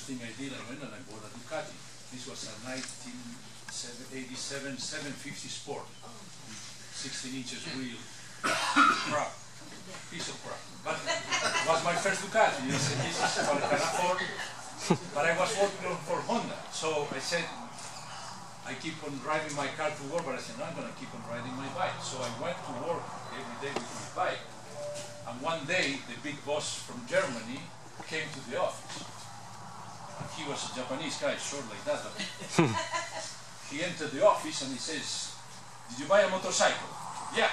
first thing I did, I went and I bought a Ducati. This was a 1987 750 Sport, 16 inches wheel, crap, piece of crap. But it was my first Ducati. I said, this is what I can afford. But I was working for Honda, so I said, I keep on driving my car to work, but I said, no, I'm going to keep on riding my bike. So I went to work every day with my bike. And one day, the big boss from Germany came to the office. And he was a Japanese guy, short like that. He entered the office and he says, did you buy a motorcycle? Yeah.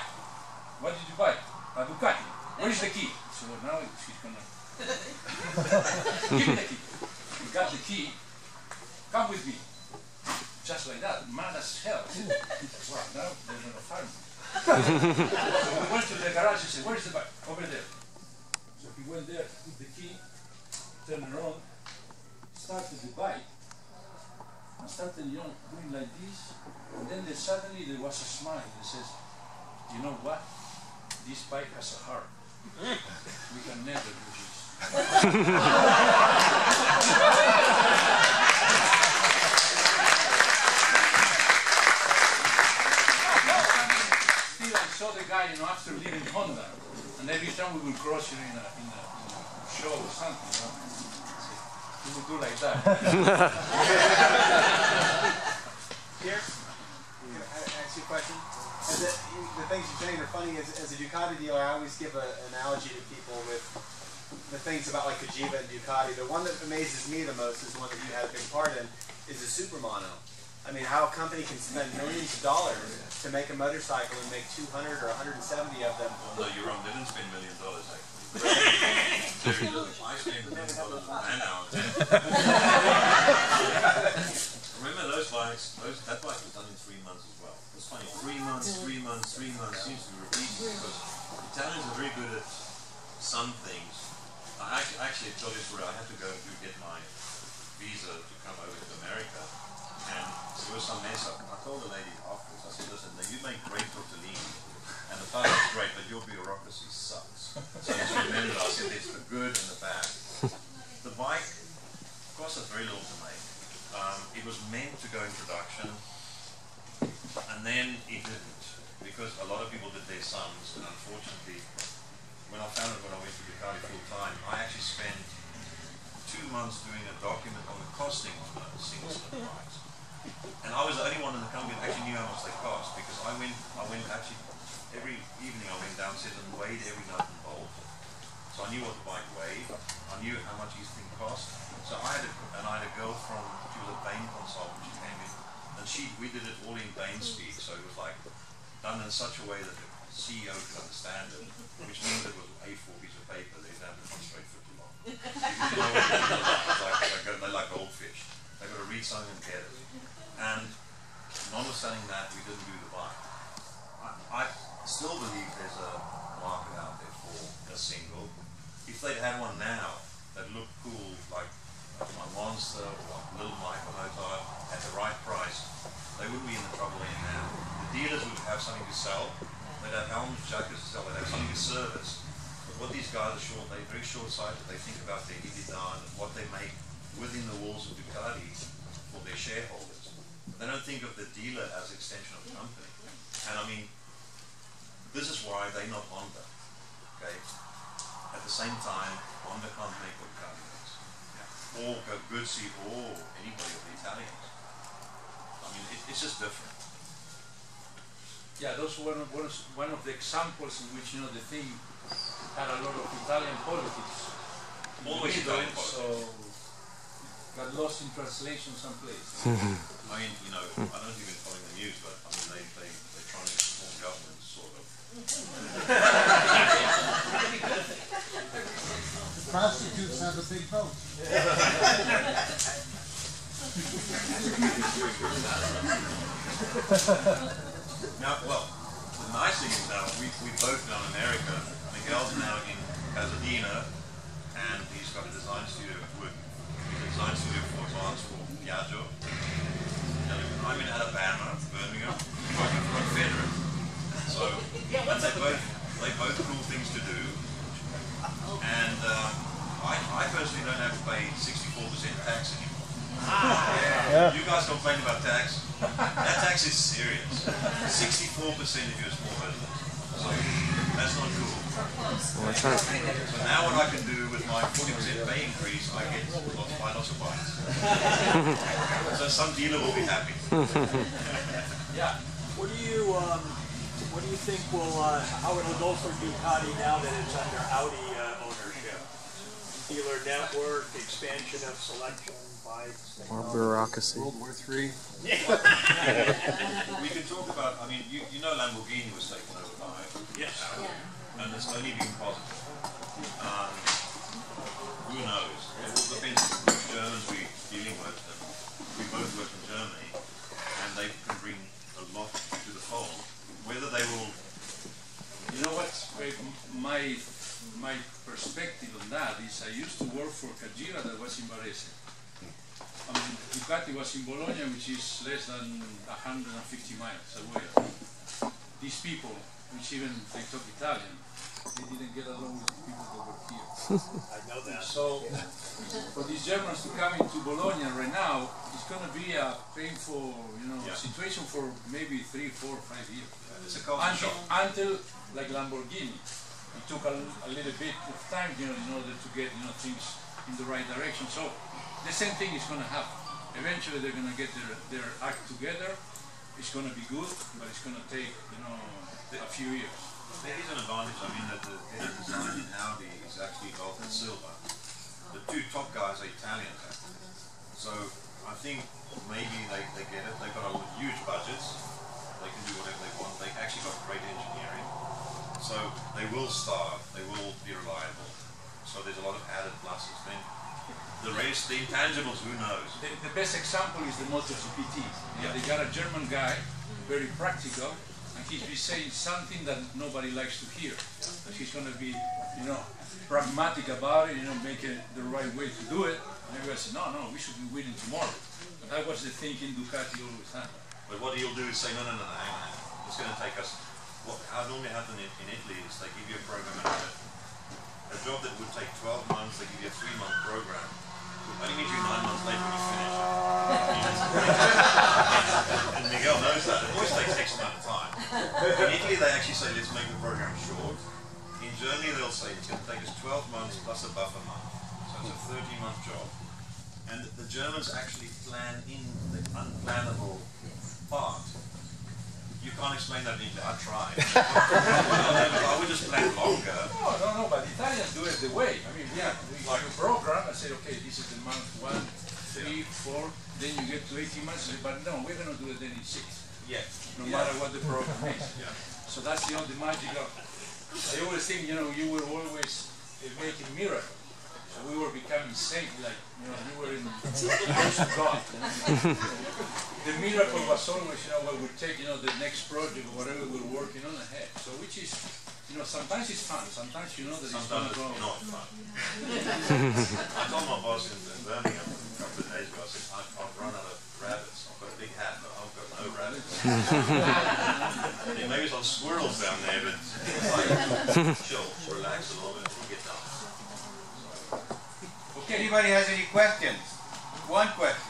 What did you buy? A Ducati. Where's the key? So now she's going to... Give me the key. He got the key. Come with me. Just like that, mad as hell. Wow, now they're going to fire me. So we went to the garage and said, where's the bike? Over there. So he went there, put the key, turned around, started the bike, and started, you know, doing like this. And then suddenly there was a smile that says, you know what? This bike has a heart. We can never do this. The guy, you know, after leaving Honda, and every time we will cross you in a show or something, you know, he would do like that. Here, I ask you a question. The things you're saying are funny. As a Ducati dealer, I always give an analogy to people with the things about like Cagiva and Ducati. The one that amazes me the most is the one that you had a big part in, is the Super Mono. I mean, how a company can spend millions of dollars to make a motorcycle and make 200 or 170 of them. Well, no, you're wrong. They didn't spend $1 million, actually. I spent $1 million man hours. Remember those bikes? That bike was done in 3 months as well. It's funny, 3 months, 3 months, 3 months seems to be repeating because Italians are very good at some things. I actually told you a story. I had to go to get my visa to come over to America. And there was some mess up. I told the lady afterwards, I said, listen, you make great tortellini, and the pie is great, but your bureaucracy sucks. So just remember, I said, it's the good and the bad. The bike cost us very little to make. It was meant to go in production, and then it didn't, because a lot of people did their sums, and unfortunately, when I found it when I went to Ducati full time, I actually spent 2 months doing a document on the costing on the single-cylinder bikes. And I was the only one in the company that actually knew how much they cost, because I went actually, every evening I went downstairs and weighed every nut and bolt. So I knew what the bike weighed, I knew how much each thing cost. So I had a girl from, she was a Bain consultant, she came in, and we did it all in Bain speak, so it was like done in such a way that the CEO could understand it, which means it was an A4 piece of paper, they didn't have to concentrate for too long. Because you know what they're like goldfish. They've got to read something and get it. And notwithstanding that, we didn't do the bike. I still believe there's a market out there for a single. If they'd had one now that looked cool, like my Monster or like Little Michael Motor at the right price, they wouldn't be in the trouble they're in now. The dealers would have something to sell. They'd have helmets, jackets to sell. They'd have something to service. But what these guys are they're very short-sighted. They think about their EBITDA and what they make within the walls of Ducati for their shareholders. They don't think of the dealer as an extension of the company. And I mean, this is why they're not Honda. Okay? At the same time, Honda can't make what Ducati makes. Or Guzzi or anybody of the Italians. I mean, it's just different. Yeah, those were one of the examples in which, you know, the thing had a lot of Italian politics. Always Italian politics. So got lost in translation someplace. I mean, you know, I don't even follow the news, but I mean, they're trying to form government, sort of. The prostitutes have a big vote. Now, well, the nice thing is now, we both know in America, Miguel's now in Pasadena, and he's got a design studio with design studio for advanced for Piaggio. And I'm in Alabama, Birmingham, working for Confederate. So, and they both cool things to do. And I personally you don't have to pay 64% tax anymore. Yeah. You guys complain about tax. That tax is serious. 64% if you're a small business. So that's not cool. Well, we're trying. So now what I can do with my 40% pay increase, I get lots of bites. So some dealer will be happy. Yeah. What do you think will how it'll go for Ducati now that it's under Audi ownership? Dealer network, expansion of selection, bikes, More bureaucracy. World War III. We can talk about, I mean, you know Lamborghini was taken over by Yes. Audi, and it's only been positive. Who knows? It all depends on which Germans we're dealing with, and we both work in Germany, and they can bring a lot to the fold. Whether they will... You know what? My perspective on that is I used to work for Cajira that was in Varese. Ducati was in Bologna, which is less than 150 miles away. These people, which even they talk Italian, they didn't get along with the people that were here. I know that. So for these Germans to come into Bologna right now, it's going to be a painful, situation for maybe 3, 4, 5 years. It's a culture shock. Until like Lamborghini, it took a little bit of time, in order to get, things in the right direction. So the same thing is going to happen. Eventually, they're going to get their act together. It's going to be good, but it's going to take, a few years. There is an advantage, I mean, that the head of design in Audi is actually Golf and Silva. The two top guys are Italians, actually. So I think maybe they get it. They've got huge budgets. They can do whatever they want. They actually got great engineering. So they will starve. They will be reliable. So there's a lot of added pluses. Then the rest, the intangibles, who knows? The best example is the MotoGP team. They got a German guy, very practical, and he's been saying something that nobody likes to hear. That he's going to be, pragmatic about it, make it the right way to do it. And everybody said, no, we should be winning tomorrow. But that was the thinking Ducati always had. But what he'll do is say, no, hang on. It's going to take us, how normally happens in Italy is they give you a program and a job that would take 12 months, they give you a 3-month program. It only means you're 9 months late when you finish. And Miguel knows that. It always takes X amount of time. In Italy, they actually say, let's make the program short. In Germany, they'll say, it's going to take us 12 months plus a buffer month. So it's a 13-month job. And the Germans actually plan in the unplannable part. You can't explain that in Italy. I tried. I would just plan longer. No, but Italians do it the way. I mean, we like a program and say, okay, this is the month 1, 3, 4, then you get to 18 months, but no, we're going to do it then in 6. Yeah. No matter what the program is. So that's the magic of, I always think, you were always making miracles. So we were becoming saints, like, we were in the house of God. The miracle was always, when we take, the next project or whatever we're working on ahead. So which is, sometimes it's fun, sometimes you know that it's going to go. Not fun. I told my boss in Birmingham a couple of days ago, I said, I've run out of rabbits. I've got a big hat, but I've got no rabbits. Maybe some squirrels down there, but it's like, chill, relax a little bit, we'll get done. Anybody has any questions? One question.